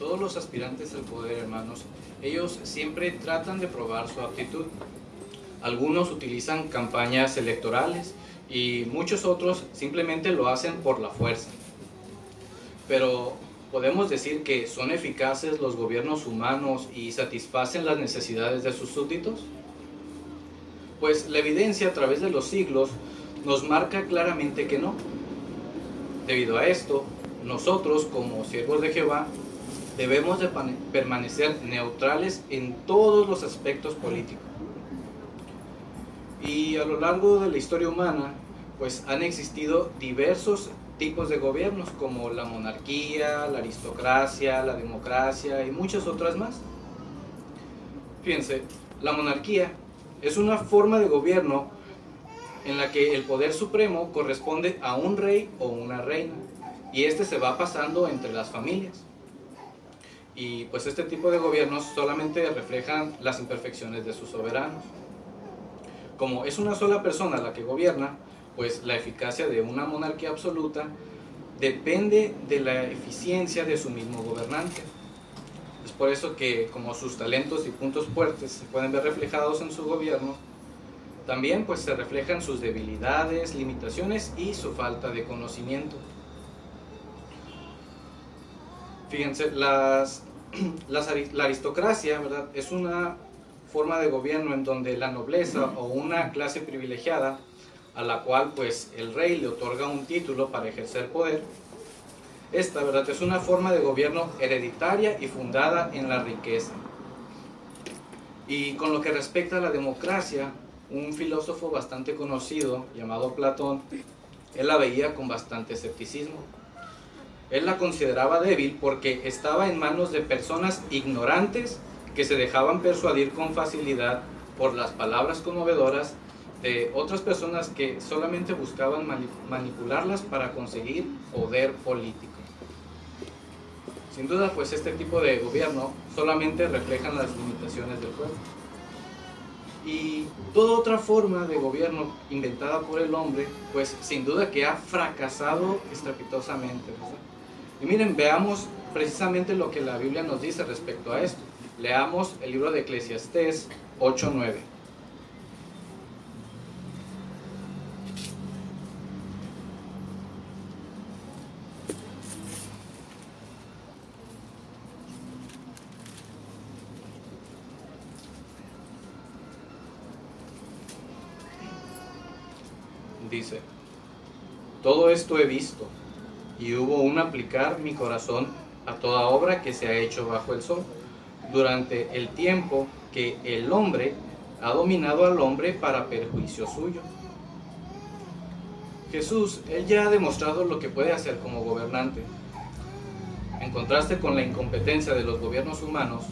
todos los aspirantes al poder, hermanos, ellos siempre tratan de probar su aptitud. Algunos utilizan campañas electorales y muchos otros simplemente lo hacen por la fuerza. Pero ¿podemos decir que son eficaces los gobiernos humanos y satisfacen las necesidades de sus súbditos? Pues la evidencia a través de los siglos nos marca claramente que no. Debido a esto, nosotros como siervos de Jehová debemos de permanecer neutrales en todos los aspectos políticos. Y a lo largo de la historia humana, pues han existido diversos tipos de gobiernos como la monarquía, la aristocracia, la democracia y muchas otras más. Fíjense, la monarquía es una forma de gobierno en la que el poder supremo corresponde a un rey o una reina y este se va pasando entre las familias. Y pues este tipo de gobiernos solamente reflejan las imperfecciones de sus soberanos. Como es una sola persona la que gobierna, pues la eficacia de una monarquía absoluta depende de la eficiencia de su mismo gobernante. Es por eso que como sus talentos y puntos fuertes se pueden ver reflejados en su gobierno, también pues se reflejan sus debilidades, limitaciones y su falta de conocimiento. Fíjense, la aristocracia, ¿verdad?, es una forma de gobierno en donde la nobleza o una clase privilegiada a la cual pues el rey le otorga un título para ejercer poder. Esta, ¿verdad?, es una forma de gobierno hereditaria y fundada en la riqueza. Y con lo que respecta a la democracia, un filósofo bastante conocido llamado Platón, él la veía con bastante escepticismo. Él la consideraba débil porque estaba en manos de personas ignorantes que se dejaban persuadir con facilidad por las palabras conmovedoras de otras personas que solamente buscaban manipularlas para conseguir poder político. Sin duda, pues este tipo de gobierno solamente reflejan las limitaciones del pueblo. Y toda otra forma de gobierno inventada por el hombre, pues sin duda que ha fracasado estrepitosamente, ¿verdad? Y miren, veamos precisamente lo que la Biblia nos dice respecto a esto. Leamos el libro de Eclesiastés 8:9. Dice: todo esto he visto, y hubo un aplicar mi corazón a toda obra que se ha hecho bajo el sol, durante el tiempo que el hombre ha dominado al hombre para perjuicio suyo. Jesús, él ya ha demostrado lo que puede hacer como gobernante. En contraste con la incompetencia de los gobiernos humanos,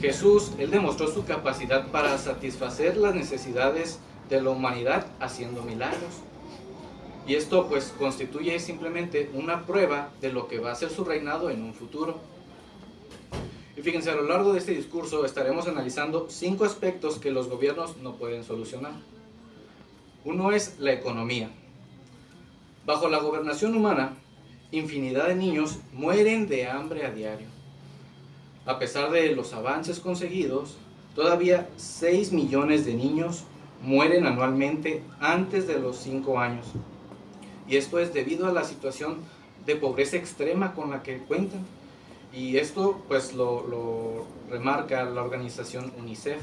Jesús, él demostró su capacidad para satisfacer las necesidades de la humanidad haciendo milagros. Y esto pues constituye simplemente una prueba de lo que va a ser su reinado en un futuro. Y fíjense, a lo largo de este discurso estaremos analizando 5 aspectos que los gobiernos no pueden solucionar. Uno es la economía. Bajo la gobernación humana, infinidad de niños mueren de hambre a diario. A pesar de los avances conseguidos, todavía 6 millones de niños mueren anualmente antes de los 5 años. Y esto es debido a la situación de pobreza extrema con la que cuentan. Y esto pues lo remarca la organización UNICEF.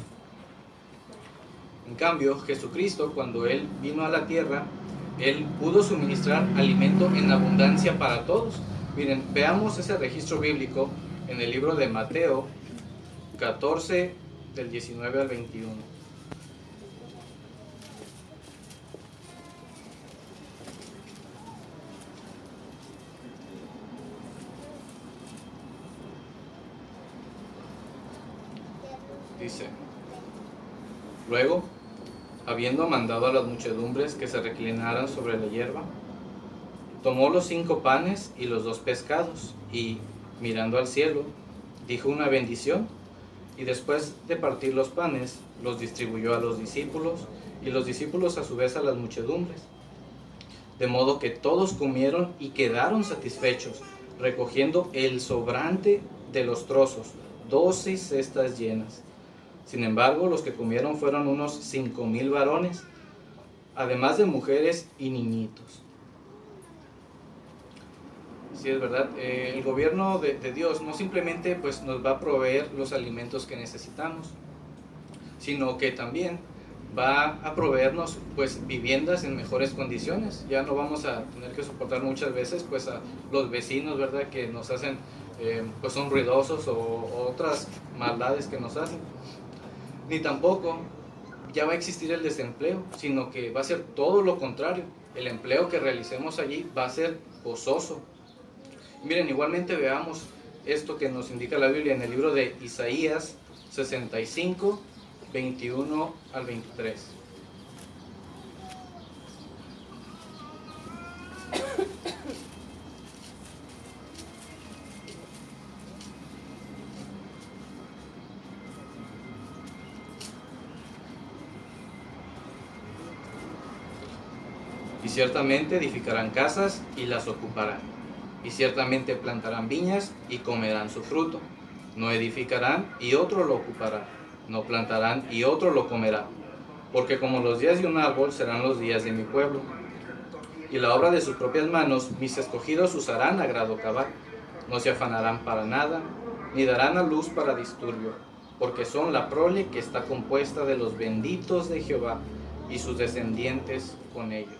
En cambio, Jesucristo, cuando Él vino a la tierra, Él pudo suministrar alimento en abundancia para todos. Miren, veamos ese registro bíblico en el libro de Mateo 14, del 19 al 21. Dice: luego, habiendo mandado a las muchedumbres que se reclinaran sobre la hierba, tomó los 5 panes y los 2 pescados, y, mirando al cielo, dijo una bendición, y después de partir los panes, los distribuyó a los discípulos, y los discípulos a su vez a las muchedumbres. De modo que todos comieron y quedaron satisfechos, recogiendo el sobrante de los trozos, 12 cestas llenas. Sin embargo, los que comieron fueron unos 5,000 varones, además de mujeres y niñitos. Sí, es verdad. El gobierno de Dios no simplemente pues, nos va a proveer los alimentos que necesitamos, sino que también va a proveernos pues, viviendas en mejores condiciones. Ya no vamos a tener que soportar muchas veces pues, a los vecinos, ¿verdad?, que nos hacen, pues son ruidosos o otras maldades que nos hacen. Ni tampoco ya va a existir el desempleo, sino que va a ser todo lo contrario. El empleo que realicemos allí va a ser gozoso. Miren, igualmente veamos esto que nos indica la Biblia en el libro de Isaías 65, 21 al 23. Y ciertamente edificarán casas y las ocuparán. Y ciertamente plantarán viñas y comerán su fruto. No edificarán y otro lo ocupará. No plantarán y otro lo comerá. Porque como los días de un árbol serán los días de mi pueblo. Y la obra de sus propias manos mis escogidos usarán a grado cabal. No se afanarán para nada, ni darán a luz para disturbio. Porque son la prole que está compuesta de los benditos de Jehová y sus descendientes con ellos.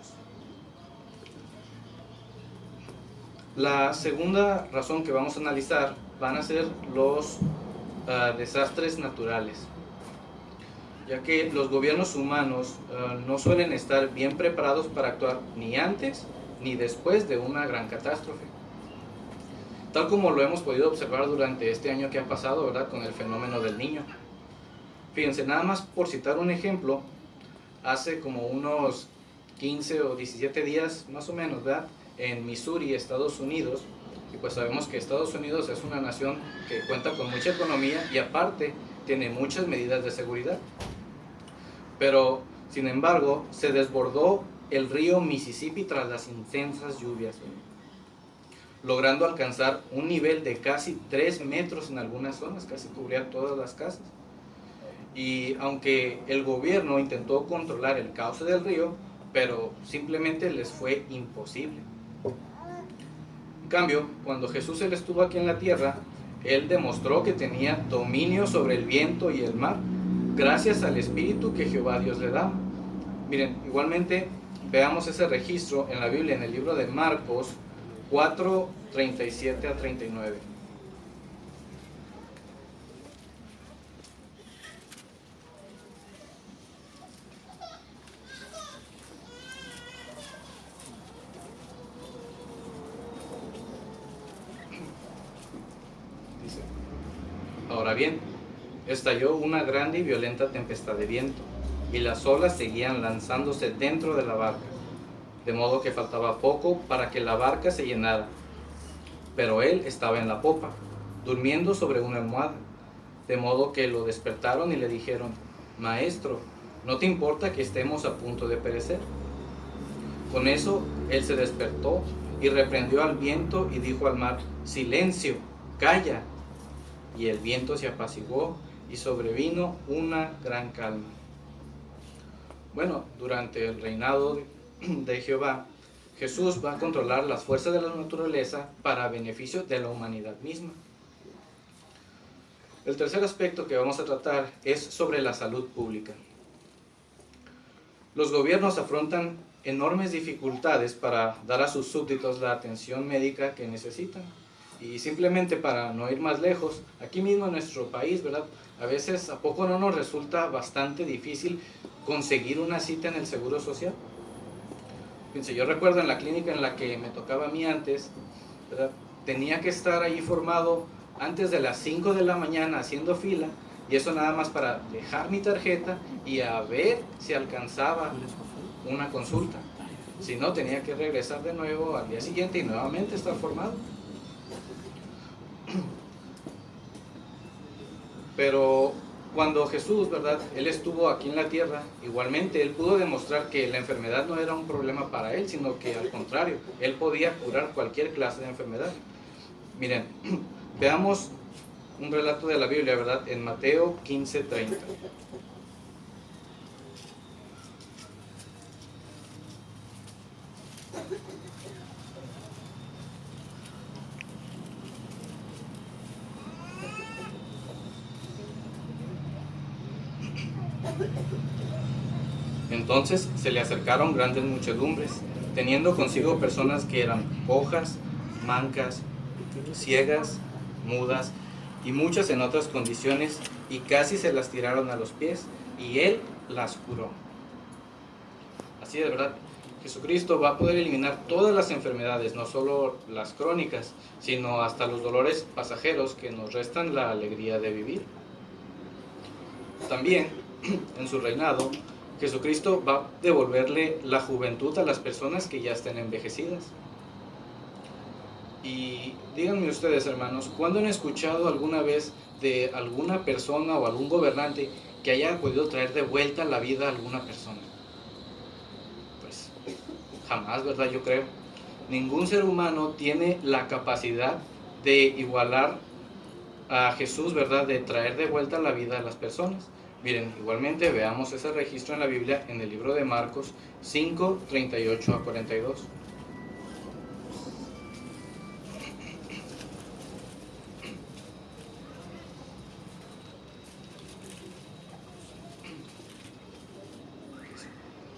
La segunda razón que vamos a analizar van a ser los desastres naturales, ya que los gobiernos humanos no suelen estar bien preparados para actuar ni antes ni después de una gran catástrofe. Tal como lo hemos podido observar durante este año que ha pasado, ¿verdad?, con el fenómeno del Niño. Fíjense, nada más por citar un ejemplo, hace como unos 15 o 17 días, más o menos, ¿verdad?, en Missouri, Estados Unidos, y pues sabemos que Estados Unidos es una nación que cuenta con mucha economía y aparte tiene muchas medidas de seguridad. Pero, sin embargo, se desbordó el río Mississippi tras las intensas lluvias, logrando alcanzar un nivel de casi 3 metros en algunas zonas, casi cubría todas las casas. Y aunque el gobierno intentó controlar el cauce del río, pero simplemente les fue imposible. En cambio, cuando Jesús él estuvo aquí en la tierra, él demostró que tenía dominio sobre el viento y el mar, gracias al Espíritu que Jehová Dios le daba. Miren, igualmente veamos ese registro en la Biblia, en el libro de Marcos 4, 37 a 39. Ahora bien, estalló una grande y violenta tempestad de viento, y las olas seguían lanzándose dentro de la barca, de modo que faltaba poco para que la barca se llenara. Pero él estaba en la popa, durmiendo sobre una almohada, de modo que lo despertaron y le dijeron: Maestro, ¿no te importa que estemos a punto de perecer? Con eso él se despertó y reprendió al viento y dijo al mar: Silencio, calla. Y el viento se apaciguó y sobrevino una gran calma. Bueno, durante el reinado de Jehová, Jesús va a controlar las fuerzas de la naturaleza para beneficio de la humanidad misma. El tercer aspecto que vamos a tratar es sobre la salud pública. Los gobiernos afrontan enormes dificultades para dar a sus súbditos la atención médica que necesitan. Y simplemente para no ir más lejos, aquí mismo en nuestro país, ¿verdad?, a veces a poco no nos resulta bastante difícil conseguir una cita en el Seguro Social. Fíjense, yo recuerdo en la clínica en la que me tocaba a mí antes, ¿verdad?, tenía que estar ahí formado antes de las 5 de la mañana haciendo fila, y eso nada más para dejar mi tarjeta y a ver si alcanzaba una consulta. Si no, tenía que regresar de nuevo al día siguiente y nuevamente estar formado. Pero cuando Jesús, ¿verdad?, él estuvo aquí en la tierra, igualmente él pudo demostrar que la enfermedad no era un problema para él, sino que al contrario, él podía curar cualquier clase de enfermedad. Miren, veamos un relato de la Biblia, ¿verdad? En Mateo 15:30. Entonces se le acercaron grandes muchedumbres, teniendo consigo personas que eran cojas, mancas, ciegas, mudas y muchas en otras condiciones, y casi se las tiraron a los pies, y él las curó. Así de verdad, Jesucristo va a poder eliminar todas las enfermedades, no solo las crónicas, sino hasta los dolores pasajeros que nos restan la alegría de vivir. También, en su reinado, Jesucristo va a devolverle la juventud a las personas que ya estén envejecidas. Y díganme ustedes, hermanos, ¿cuándo han escuchado alguna vez de alguna persona o algún gobernante que haya podido traer de vuelta la vida a alguna persona? Pues jamás, ¿verdad? Yo creo. Ningún ser humano tiene la capacidad de igualar a Jesús, ¿verdad? De traer de vuelta la vida a las personas. Miren, igualmente veamos ese registro en la Biblia en el libro de Marcos 5, 38 a 42.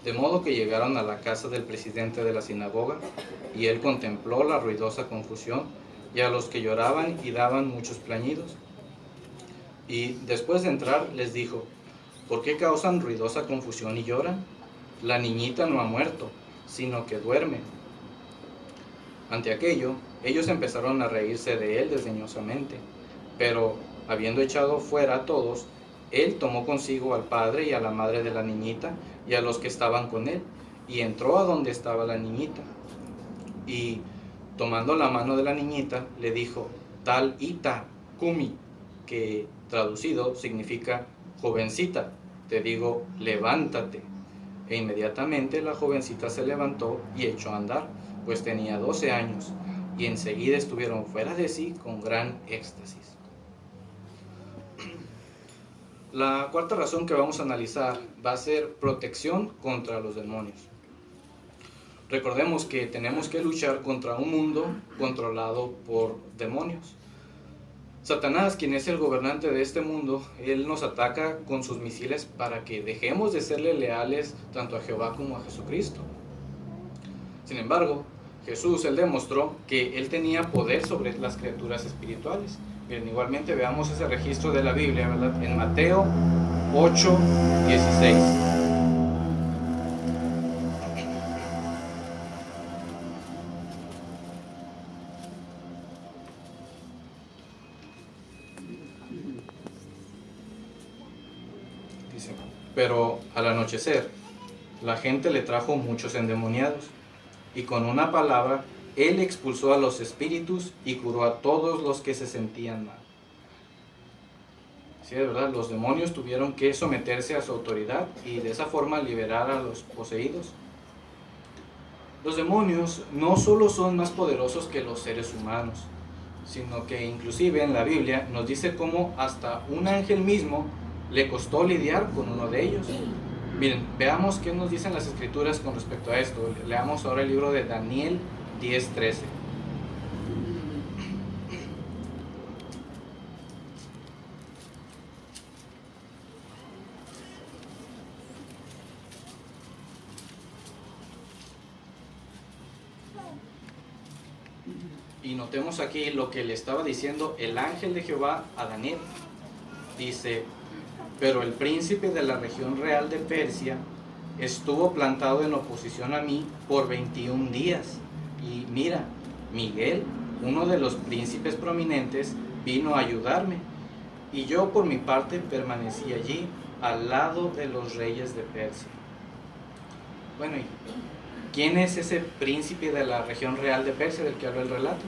De modo que llegaron a la casa del presidente de la sinagoga, y él contempló la ruidosa confusión, y a los que lloraban y daban muchos plañidos. Y después de entrar les dijo: ¿por qué causan ruidosa confusión y lloran? La niñita no ha muerto, sino que duerme. Ante aquello, ellos empezaron a reírse de él desdeñosamente, pero habiendo echado fuera a todos, él tomó consigo al padre y a la madre de la niñita y a los que estaban con él, y entró a donde estaba la niñita. Y tomando la mano de la niñita, le dijo: Tal ita cumi, que traducido significa: jovencita, te digo, levántate. E inmediatamente la jovencita se levantó y echó a andar, pues tenía 12 años, y enseguida estuvieron fuera de sí con gran éxtasis. La cuarta razón que vamos a analizar va a ser protección contra los demonios. Recordemos que tenemos que luchar contra un mundo controlado por demonios. Satanás, quien es el gobernante de este mundo, él nos ataca con sus misiles para que dejemos de serle leales tanto a Jehová como a Jesucristo. Sin embargo, Jesús, él demostró que él tenía poder sobre las criaturas espirituales. Bien, igualmente veamos ese registro de la Biblia, ¿verdad? En Mateo 8, 16. Dice: pero al anochecer, la gente le trajo muchos endemoniados, y con una palabra él expulsó a los espíritus y curó a todos los que se sentían mal. Sí, de verdad, los demonios tuvieron que someterse a su autoridad y de esa forma liberar a los poseídos. Los demonios no solo son más poderosos que los seres humanos, sino que inclusive en la Biblia nos dice cómo hasta un ángel mismo le costó lidiar con uno de ellos. Miren, veamos qué nos dicen las escrituras con respecto a esto. Leamos ahora el libro de Daniel 10:13. Y notemos aquí lo que le estaba diciendo el ángel de Jehová a Daniel. Dice: pero el príncipe de la región real de Persia estuvo plantado en oposición a mí por 21 días. Y mira, Miguel, uno de los príncipes prominentes, vino a ayudarme. Y yo por mi parte permanecí allí, al lado de los reyes de Persia. Bueno, ¿y quién es ese príncipe de la región real de Persia del que habla el relato?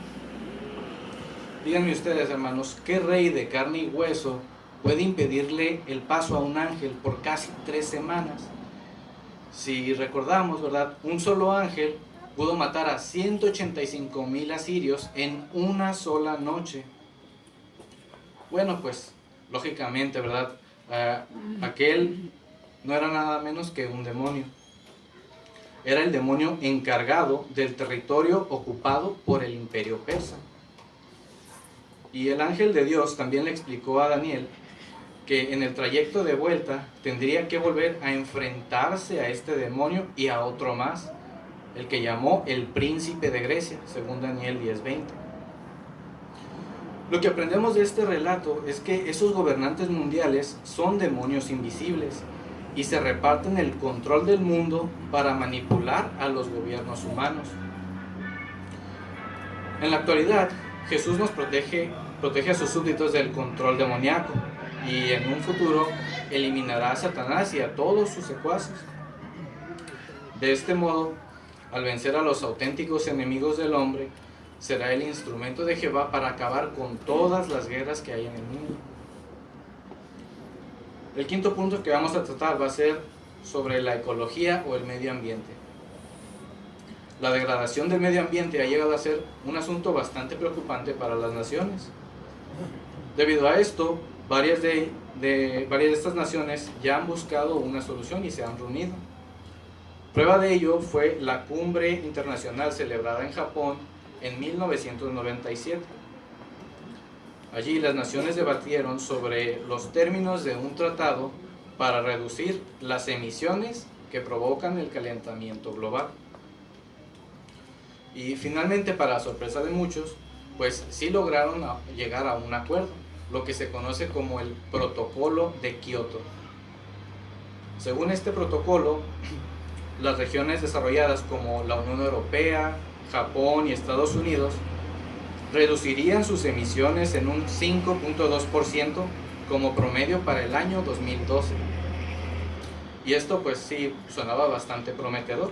Díganme ustedes, hermanos, ¿qué rey de carne y hueso puede impedirle el paso a un ángel por casi 3 semanas? Si recordamos, ¿verdad? Un solo ángel pudo matar a 185,000 asirios en una sola noche. Bueno, pues lógicamente, ¿verdad? Aquel no era nada menos que un demonio. Era el demonio encargado del territorio ocupado por el imperio persa. Y el ángel de Dios también le explicó a Daniel que en el trayecto de vuelta tendría que volver a enfrentarse a este demonio y a otro más, el que llamó el príncipe de Grecia, según Daniel 10:20. Lo que aprendemos de este relato es que esos gobernantes mundiales son demonios invisibles y se reparten el control del mundo para manipular a los gobiernos humanos. En la actualidad, Jesús nos protege a sus súbditos del control demoníaco y en un futuro eliminará a Satanás y a todos sus secuaces. De este modo, al vencer a los auténticos enemigos del hombre, será el instrumento de Jehová para acabar con todas las guerras que hay en el mundo. El quinto punto que vamos a tratar va a ser sobre la ecología o el medio ambiente. La degradación del medio ambiente ha llegado a ser un asunto bastante preocupante para las naciones. Debido a esto, varias de estas naciones ya han buscado una solución y se han reunido. Prueba de ello fue la cumbre internacional celebrada en Japón en 1997. Allí las naciones debatieron sobre los términos de un tratado para reducir las emisiones que provocan el calentamiento global. Y finalmente, para sorpresa de muchos, pues sí lograron llegar a un acuerdo, lo que se conoce como el Protocolo de Kioto. Según este protocolo, las regiones desarrolladas como la Unión Europea, Japón y Estados Unidos reducirían sus emisiones en un 5.2% como promedio para el año 2012. Y esto pues sí sonaba bastante prometedor,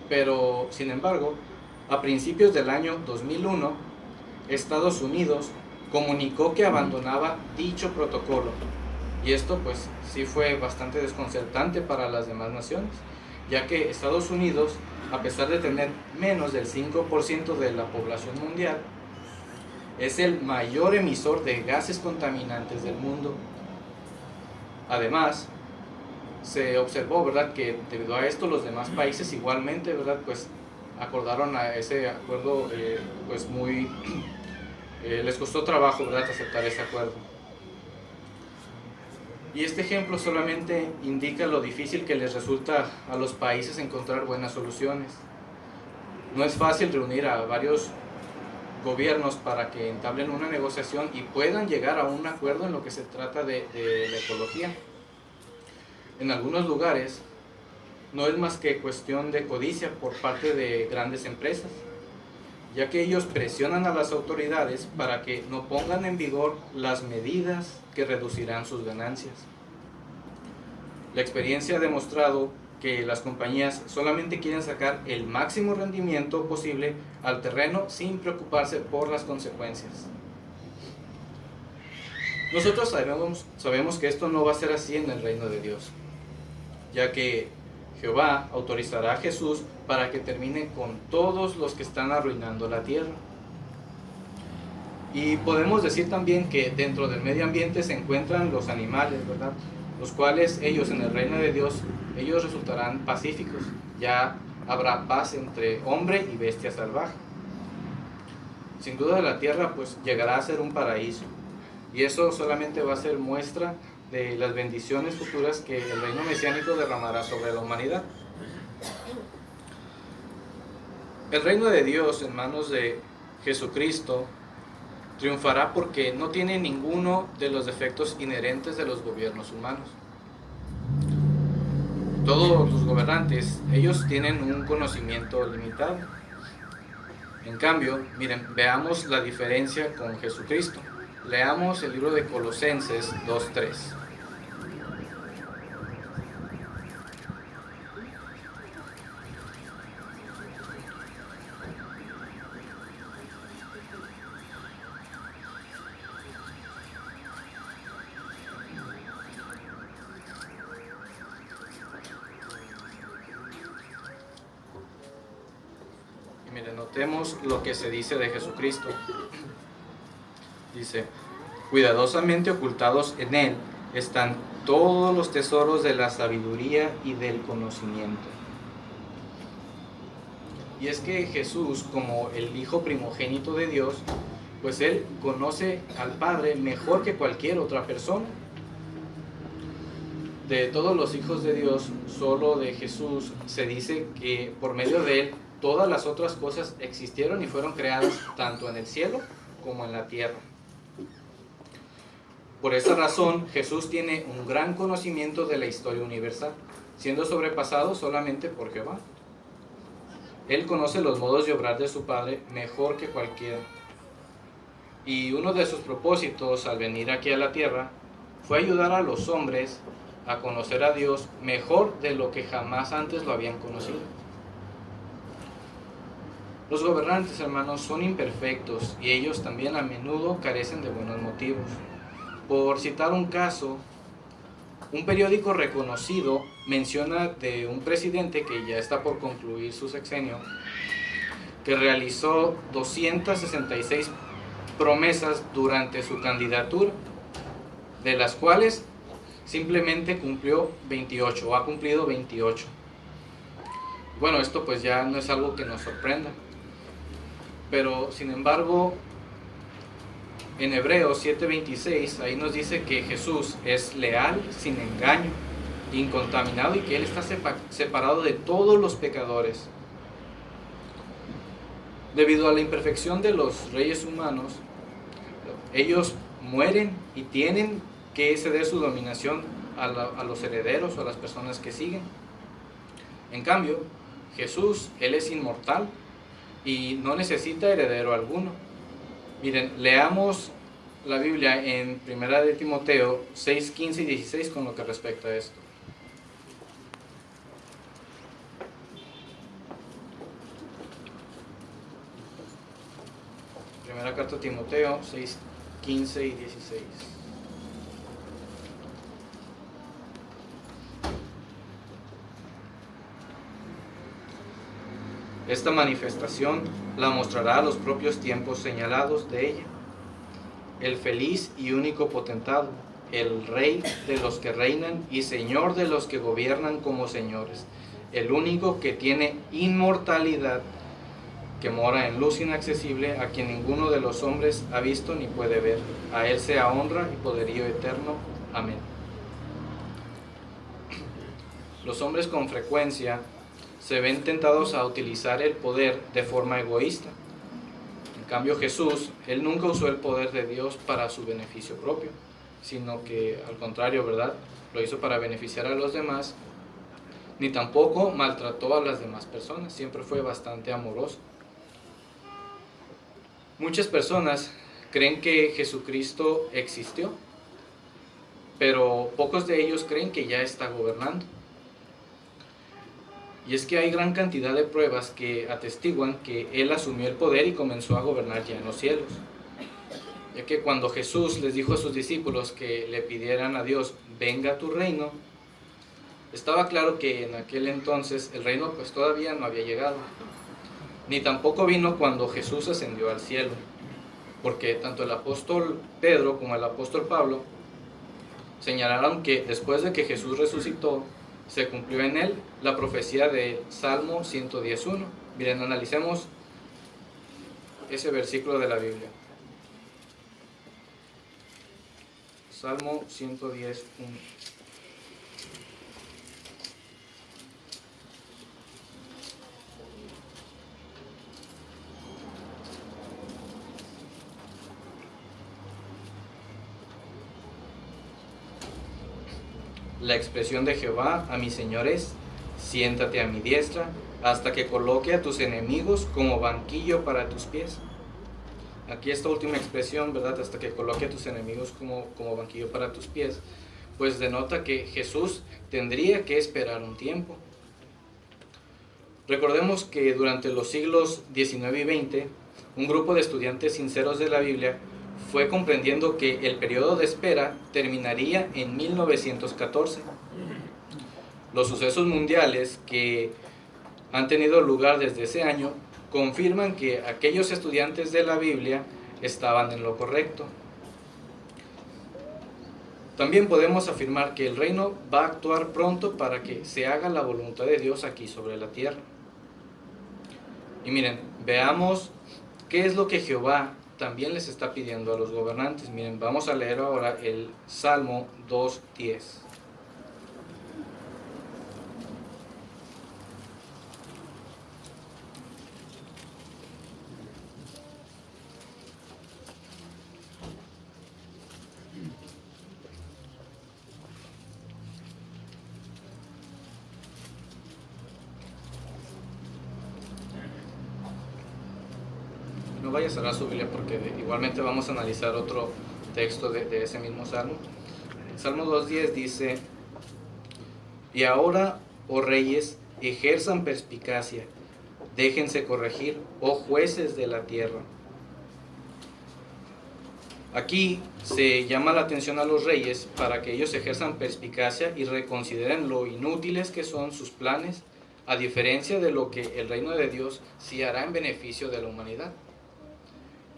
pero sin embargo, a principios del año 2001, Estados Unidos comunicó que abandonaba dicho protocolo. Y esto pues sí fue bastante desconcertante para las demás naciones, ya que Estados Unidos, a pesar de tener menos del 5% de la población mundial, es el mayor emisor de gases contaminantes del mundo. Además, se observó, ¿verdad?, que debido a esto los demás países igualmente, ¿verdad?, pues acordaron a ese acuerdo, pues muy, les costó trabajo, ¿verdad?, aceptar ese acuerdo. Y este ejemplo solamente indica lo difícil que les resulta a los países encontrar buenas soluciones. No es fácil reunir a varios gobiernos para que entablen una negociación y puedan llegar a un acuerdo en lo que se trata de la ecología. En algunos lugares no es más que cuestión de codicia por parte de grandes empresas, ya que ellos presionan a las autoridades para que no pongan en vigor las medidas que reducirán sus ganancias. La experiencia ha demostrado que las compañías solamente quieren sacar el máximo rendimiento posible al terreno sin preocuparse por las consecuencias. Nosotros sabemos que esto no va a ser así en el reino de Dios, ya que Jehová autorizará a Jesús para que termine con todos los que están arruinando la tierra. Y podemos decir también que dentro del medio ambiente se encuentran los animales, ¿verdad?, los cuales ellos en el reino de Dios, ellos resultarán pacíficos. Ya habrá paz entre hombre y bestia salvaje. Sin duda la tierra pues llegará a ser un paraíso, y eso solamente va a ser muestra de las bendiciones futuras que el reino mesiánico derramará sobre la humanidad. El reino de Dios en manos de Jesucristo triunfará porque no tiene ninguno de los defectos inherentes de los gobiernos humanos. Todos los gobernantes, ellos tienen un conocimiento limitado. En cambio, miren, veamos la diferencia con Jesucristo. Leamos el libro de Colosenses 2:3. Miren, notemos lo que se dice de Jesucristo. Dice: Cuidadosamente ocultados en él están todos los tesoros de la sabiduría y del conocimiento. Y es que Jesús, como el Hijo primogénito de Dios, pues Él conoce al Padre mejor que cualquier otra persona. De todos los hijos de Dios, solo de Jesús se dice que por medio de Él todas las otras cosas existieron y fueron creadas tanto en el cielo como en la tierra. Por esa razón, Jesús tiene un gran conocimiento de la historia universal, siendo sobrepasado solamente por Jehová. Él conoce los modos de obrar de su Padre mejor que cualquiera. Y uno de sus propósitos al venir aquí a la tierra fue ayudar a los hombres a conocer a Dios mejor de lo que jamás antes lo habían conocido. Los gobernantes, hermanos, son imperfectos y ellos también a menudo carecen de buenos motivos. Por citar un caso, un periódico reconocido menciona de un presidente que ya está por concluir su sexenio, que realizó 266 promesas durante su candidatura, de las cuales simplemente cumplió 28 o ha cumplido 28. Bueno, esto pues ya no es algo que nos sorprenda, pero sin embargo en Hebreos 7:26 ahí nos dice que Jesús es leal, sin engaño, incontaminado y que Él está separado de todos los pecadores. Debido a la imperfección de los reyes humanos, ellos mueren y tienen que ceder su dominación a los herederos o a las personas que siguen. En cambio, Jesús, Él es inmortal y no necesita heredero alguno. Miren, leamos la Biblia en 1 de Timoteo 6, 15 y 16 con lo que respecta a esto. Primera carta a Timoteo 6, 15 y 16. Esta manifestación la mostrará a los propios tiempos señalados de ella. El feliz y único potentado, el rey de los que reinan y señor de los que gobiernan como señores, el único que tiene inmortalidad, que mora en luz inaccesible, a quien ninguno de los hombres ha visto ni puede ver. A Él sea honra y poderío eterno. Amén. Los hombres con frecuencia se ven tentados a utilizar el poder de forma egoísta. En cambio Jesús, Él nunca usó el poder de Dios para su beneficio propio, sino que al contrario, ¿verdad? Lo hizo para beneficiar a los demás, ni tampoco maltrató a las demás personas, siempre fue bastante amoroso. Muchas personas creen que Jesucristo existió, pero pocos de ellos creen que ya está gobernando. Y es que hay gran cantidad de pruebas que atestiguan que Él asumió el poder y comenzó a gobernar ya en los cielos. Ya que cuando Jesús les dijo a sus discípulos que le pidieran a Dios, venga tu reino, estaba claro que en aquel entonces el reino pues todavía no había llegado. Ni tampoco vino cuando Jesús ascendió al cielo, porque tanto el apóstol Pedro como el apóstol Pablo señalaron que después de que Jesús resucitó, se cumplió en él la profecía de Salmo 110.1. Miren, analicemos ese versículo de la Biblia. Salmo 110.1. La expresión de Jehová a mi Señor es: siéntate a mi diestra hasta que coloque a tus enemigos como banquillo para tus pies. Aquí esta última expresión, ¿verdad? Hasta que coloque a tus enemigos como banquillo para tus pies, pues denota que Jesús tendría que esperar un tiempo. Recordemos que durante los siglos XIX y XX, un grupo de estudiantes sinceros de la Biblia fue comprendiendo que el periodo de espera terminaría en 1914. Los sucesos mundiales que han tenido lugar desde ese año confirman que aquellos estudiantes de la Biblia estaban en lo correcto. También podemos afirmar que el reino va a actuar pronto para que se haga la voluntad de Dios aquí sobre la tierra. Y miren, veamos qué es lo que Jehová también les está pidiendo a los gobernantes. Miren, vamos a leer ahora el Salmo 2:10. No vaya a cerrar su Biblia porque igualmente vamos a analizar otro texto de ese mismo Salmo. Salmo 2:10 dice: y ahora, oh reyes, ejerzan perspicacia, déjense corregir, oh jueces de la tierra. Aquí se llama la atención a los reyes para que ellos ejerzan perspicacia y reconsideren lo inútiles que son sus planes, a diferencia de lo que el reino de Dios sí hará en beneficio de la humanidad.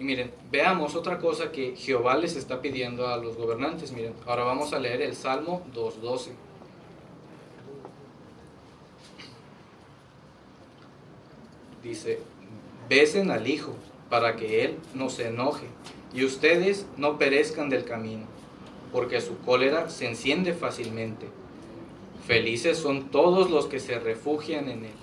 Y miren, veamos otra cosa que Jehová les está pidiendo a los gobernantes. Miren, ahora vamos a leer el Salmo 2:12. Dice: besen al Hijo para que Él no se enoje y ustedes no perezcan del camino, porque su cólera se enciende fácilmente. Felices son todos los que se refugian en Él.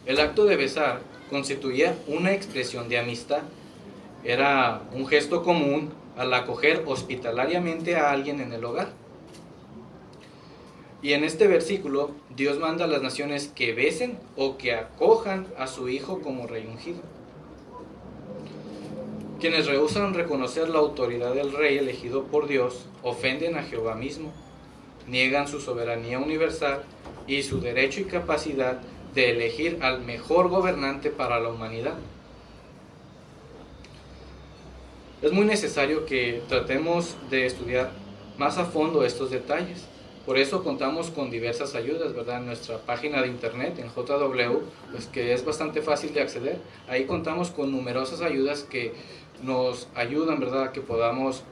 El acto de besar constituía una expresión de amistad. Era un gesto común al acoger hospitalariamente a alguien en el hogar. Y en este versículo, Dios manda a las naciones que besen o que acojan a su Hijo como Rey ungido. Quienes rehúsan reconocer la autoridad del Rey elegido por Dios ofenden a Jehová mismo, niegan su soberanía universal y su derecho y capacidad de elegir al mejor gobernante para la humanidad. Es muy necesario que tratemos de estudiar más a fondo estos detalles. Por eso contamos con diversas ayudas, ¿verdad? En nuestra página de internet, en JW, pues que es bastante fácil de acceder. Ahí contamos con numerosas ayudas que nos ayudan, ¿verdad?, a que podamos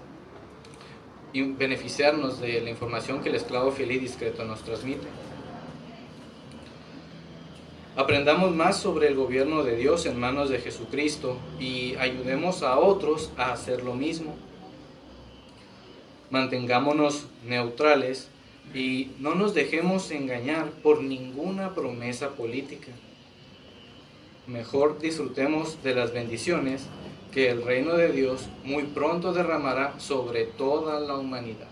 beneficiarnos de la información que el esclavo fiel y discreto nos transmite. Aprendamos más sobre el gobierno de Dios en manos de Jesucristo y ayudemos a otros a hacer lo mismo. Mantengámonos neutrales y no nos dejemos engañar por ninguna promesa política. Mejor disfrutemos de las bendiciones que el reino de Dios muy pronto derramará sobre toda la humanidad.